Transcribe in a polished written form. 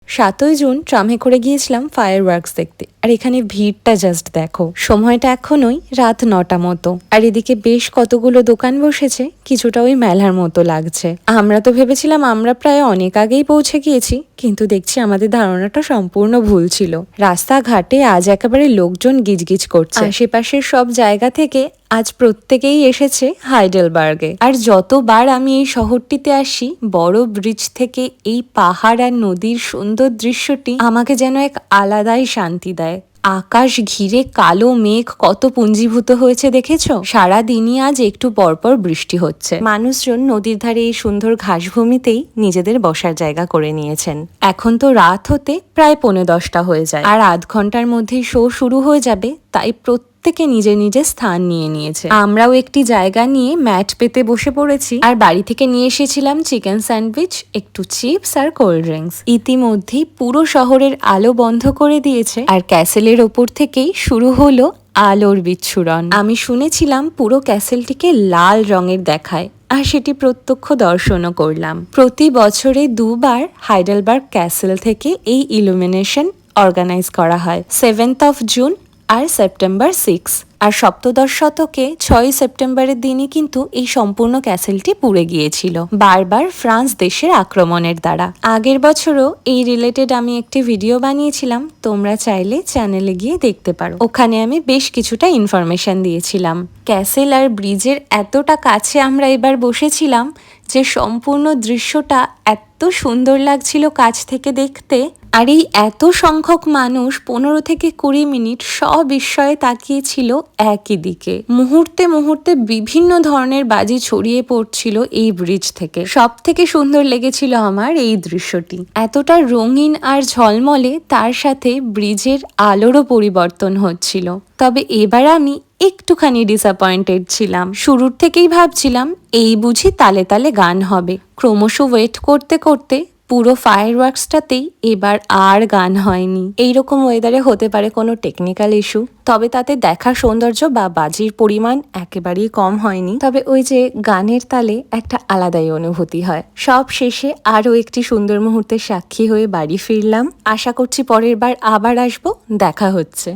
7ই June ট্রামে করে গিয়েছিলাম ফায়ার ওয়ার্কস দেখতে। আর এখানে ভিড়টা জাস্ট দেখো। সময়টা এখনোই রাত 9টা মতো। আর এদিকে বেশ কতগুলো দোকান বসেছে, কিছুটা ওই মেলার মতো লাগছে। আমরা তো ভেবেছিলাম আমরা প্রায় অনেক আগেই পৌঁছে গিয়েছি, কিন্তু দেখছি আমাদের ধারণাটা সম্পূর্ণ ভুল ছিল। রাস্তাঘাটে আজ একেবারে লোকজন গিজগিজ করছে। আশেপাশের সব জায়গা থেকে আজ প্রত্যেকেই এসেছে হাইডেলবার্গে। আর যতবার আমি এই শহরটিতে আসি, বড় ব্রিজ থেকে এই পাহাড় আর নদীর সুন্দর দৃশ্যটি আমাকে যেন এক আলাদাই শান্তি দেয়। আকাশ ঘিরে কালো মেঘ কত পুঞ্জীভূত হয়েছে দেখেছো? সারাদিনই আজ একটু পরপর বৃষ্টি হচ্ছে। মানুষজন নদীর ধারে এই সুন্দর ঘাসভূমিতেই নিজেদের বসার জায়গা করে নিয়েছেন। এখন তো রাত হতে প্রায় 9:45 হয়ে যায়, আর আধ ঘন্টার মধ্যেই শো শুরু হয়ে যাবে। তাই প্রত্যেকে নিজে নিজে স্থান নিয়ে নিয়েছে। আমরাও একটি জায়গা নিয়ে ম্যাট পেতে বসে পড়েছি। আর বাড়ি থেকে নিয়ে এসেছিলাম চিকেন স্যান্ডউইচ, একটু চিপস আর কোল্ড ড্রিঙ্কস। ইতিমধ্যেই পুরো শহরের আলো বন্ধ করে দিয়েছে, আর ক্যাসেলের ওপর থেকেই শুরু হলো আলোর বিচ্ছুরণ। আমি শুনেছিলাম পুরো ক্যাসেলটিকে লাল রঙের দেখায়, আর সেটি প্রত্যক্ষ দর্শনও করলাম। প্রতি বছরে 2বার হাইডেলবার্গ ক্যাসেল থেকে এই ইলুমিনেশন অর্গানাইজ করা হয়, 7th জুন আর সেপ্টেম্বর 6। আর সপ্তদশ শতকে 6ই সেপ্টেম্বরের দিনই কিন্তু এই সম্পূর্ণ ক্যাসেলটি পুড়ে গিয়েছিল, বারবার ফ্রান্স দেশের আক্রমণের দ্বারা। আগের বছরও এই রিলেটেড আমি একটি ভিডিও বানিয়েছিলাম, তোমরা চাইলে চ্যানেলে গিয়ে দেখতে পারো। ওখানে আমি বেশ কিছুটা ইনফরমেশন দিয়েছিলাম। ক্যাসেল আর ব্রিজের এতটা কাছে আমরা এবার বসেছিলাম যে সম্পূর্ণ দৃশ্যটা এত সুন্দর লাগছিল কাছ থেকে দেখতে। আর এই এত সংখ্যক মানুষ 15 থেকে 20 মিনিট সবিস্ময়ে তাকিয়েছিল একই দিকে। মুহূর্তে মুহূর্তে বিভিন্ন ধরনের বাজি ছড়িয়ে পড়ছিল এই ব্রিজ থেকে। সব থেকে সুন্দর লেগেছিল আমার এই দৃশ্যটি, এতটা রঙিন আর ঝলমলে, তার সাথে ব্রিজের আলোরও পরিবর্তন হচ্ছিল। তবে এবার আমি একটুখানি ডিসঅ্যাপয়েন্টেড ছিলাম। শুরুর থেকেই ভাবছিলাম এই বুঝি তালে তালে গান হবে। ক্রমশ ওয়েট করতে করতে পুরো ফায়ার ওয়ার্কসটাতেই এবার আর গান হয়নি। এইরকম ওয়েদারে হতে পারে কোনো টেকনিক্যাল ইস্যু, তবে তাতে দেখার সৌন্দর্য বা বাজির পরিমাণ একেবারেই কম হয়নি। তবে ওই যে গানের তালে একটা আলাদাই অনুভূতি হয়। সব শেষে আরও একটি সুন্দর মুহূর্তের সাক্ষী হয়ে বাড়ি ফিরলাম। আশা করছি পরের বার আবার আসবো। দেখা হচ্ছে।